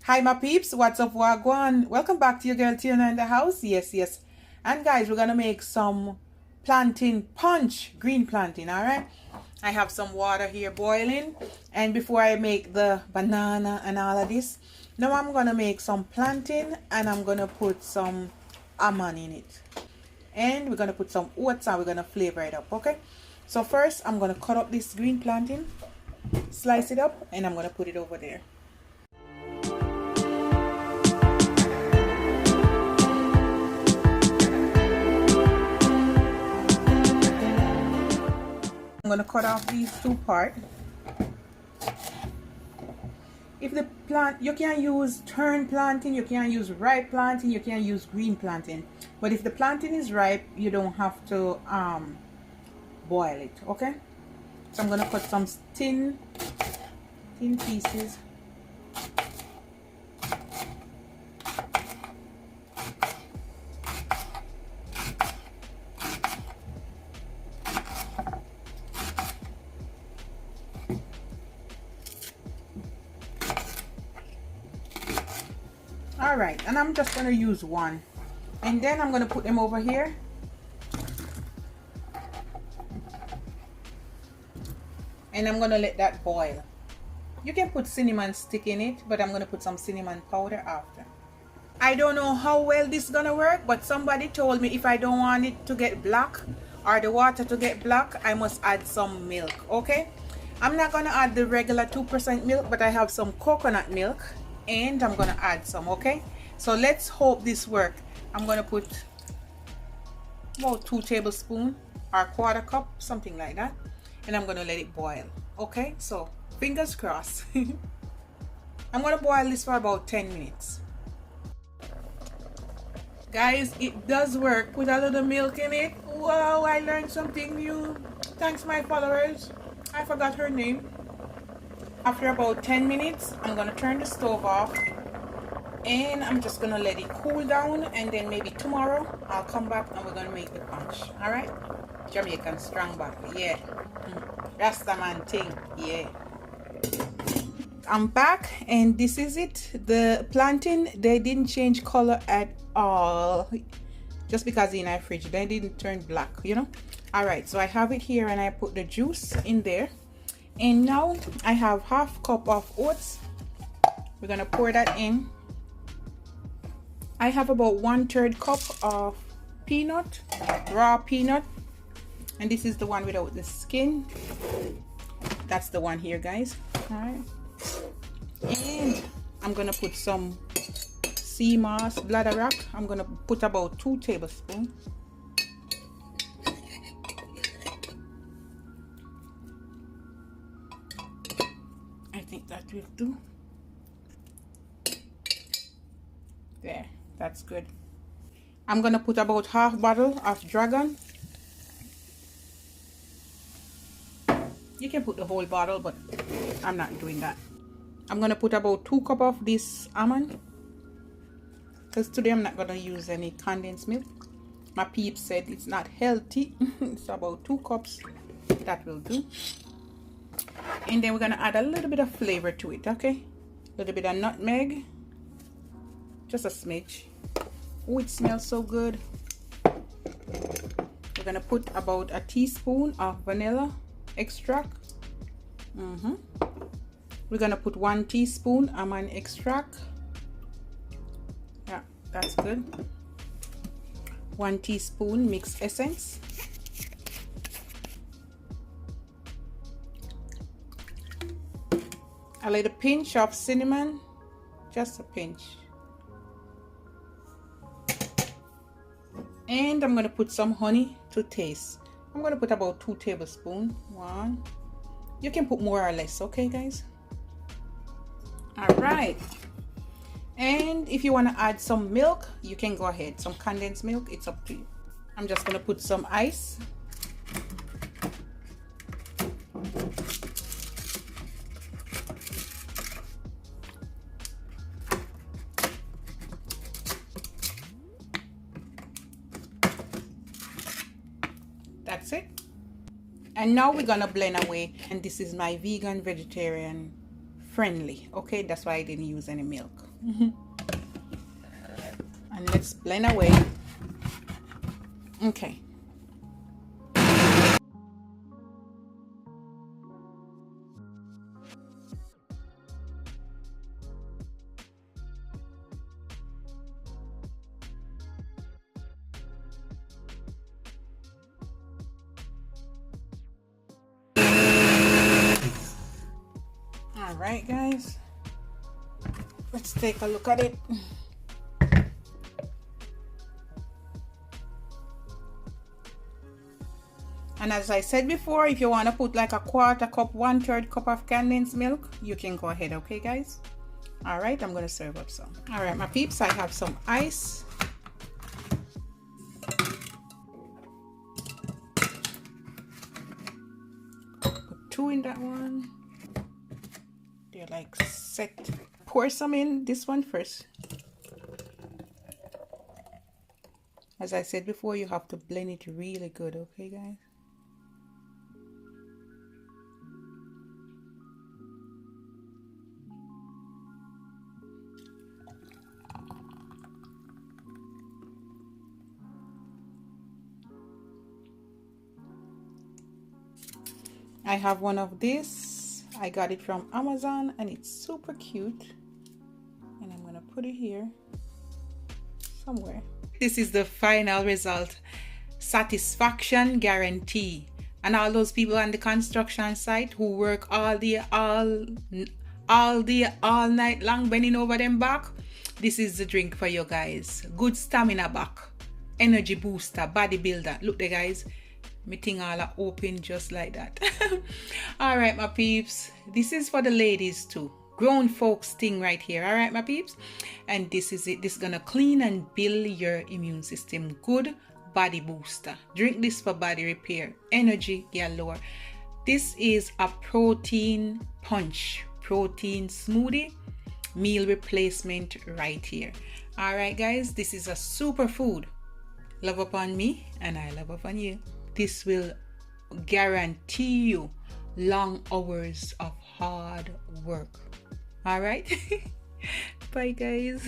Hi my peeps, what's up, wagwan? Welcome back to your girl Tina in the house. Yes. And guys, we're gonna make some plantain punch, green plantain, alright? I have some water here boiling, and before I make the banana and all of this, now I'm gonna make some plantain and I'm gonna put some almond in it. And we're gonna put some oats and we're gonna flavor it up, okay? So first I'm gonna cut up this green plantain, slice it up, and I'm gonna put it over there. I'm going to cut off these two parts. If the plant, you can use turn plantain, you can use ripe plantain, you can use green plantain. But if the plantain is ripe, you don't have to boil it, okay? So I'm going to cut some thin pieces. Alright, and I'm just going to use one, and then I'm going to put them over here, and I'm going to let that boil. You can put cinnamon stick in it, but I'm going to put some cinnamon powder after. I don't know how well this is going to work, but somebody told me if I don't want it to get black or the water to get black, I must add some milk, okay? I'm not going to add the regular 2% milk, but I have some coconut milk and I'm gonna add some, okay? So let's hope this works. I'm gonna put about 2 tablespoons or quarter cup, something like that, and I'm gonna let it boil, okay? So fingers crossed. I'm gonna boil this for about 10 minutes. Guys, it does work with a little milk in it. Wow, I learned something new. Thanks my followers. I forgot her name. After about 10 minutes, I'm going to turn the stove off and I'm just going to let it cool down, and then maybe tomorrow I'll come back and we're going to make the punch. Alright? Jamaican strong bottle, yeah. Rastaman thing, yeah. I'm back and this is it. The plantain, they didn't change color at all. Just because in our fridge, they didn't turn black, you know? Alright, so I have it here and I put the juice in there. And now I have half cup of oats. We're gonna pour that in. I have about 1/3 cup of peanut, raw peanut, and this is the one without the skin. That's the one here, guys. All right. And I'm gonna put some sea moss, bladderwrack. I'm gonna put about 2 tablespoons. I think that will do. There, that's good. I'm gonna put about half bottle of dragon. You can put the whole bottle, but I'm not doing that. I'm gonna put about 2 cups of this almond, because today I'm not gonna use any condensed milk. My peeps said it's not healthy. So about 2 cups, that will do. And then we're gonna add a little bit of flavor to it, okay? A little bit of nutmeg, just a smidge. Oh, it smells so good. We're gonna put about a teaspoon of vanilla extract. We're gonna put 1 teaspoon almond extract. Yeah, that's good. 1 teaspoon mixed essence. A little pinch of cinnamon, just a pinch. And I'm gonna put some honey to taste. I'm gonna put about 2 tablespoons. 1. You can put more or less, okay, guys? All right. And if you want to add some milk, you can go ahead. Some condensed milk, it's up to you. I'm just gonna put some ice. That's it. And now we're gonna blend away, and this is my vegan vegetarian friendly, okay? That's why I didn't use any milk. And let's blend away. Okay. All right, guys. Let's take a look at it. And as I said before, if you want to put like a quarter cup, 1/3 cup of condensed milk, you can go ahead, okay guys? All right, I'm gonna serve up some. All right, my peeps, I have some ice. Put 2 in that one. They're like set. Pour some in this one first. As I said before, you have to blend it really good, okay guys? I have one of this. I got it from Amazon and it's super cute. And I'm gonna put it here somewhere. This is the final result. Satisfaction guarantee. And all those people on the construction site who work all day, all night long, bending over them back, this is the drink for you guys. Good stamina back, energy booster, bodybuilder. Look there guys, my thing all are open just like that. All right, my peeps, this is for the ladies too. Grown folks thing right here. All right, my peeps, and this is it. This is gonna clean and build your immune system. Good body booster. Drink this for body repair, energy galore. This is a protein punch, protein smoothie, meal replacement right here. All right guys, this is a superfood. Love upon me and I love upon you. This will guarantee you long hours of hard work. All right. Bye guys.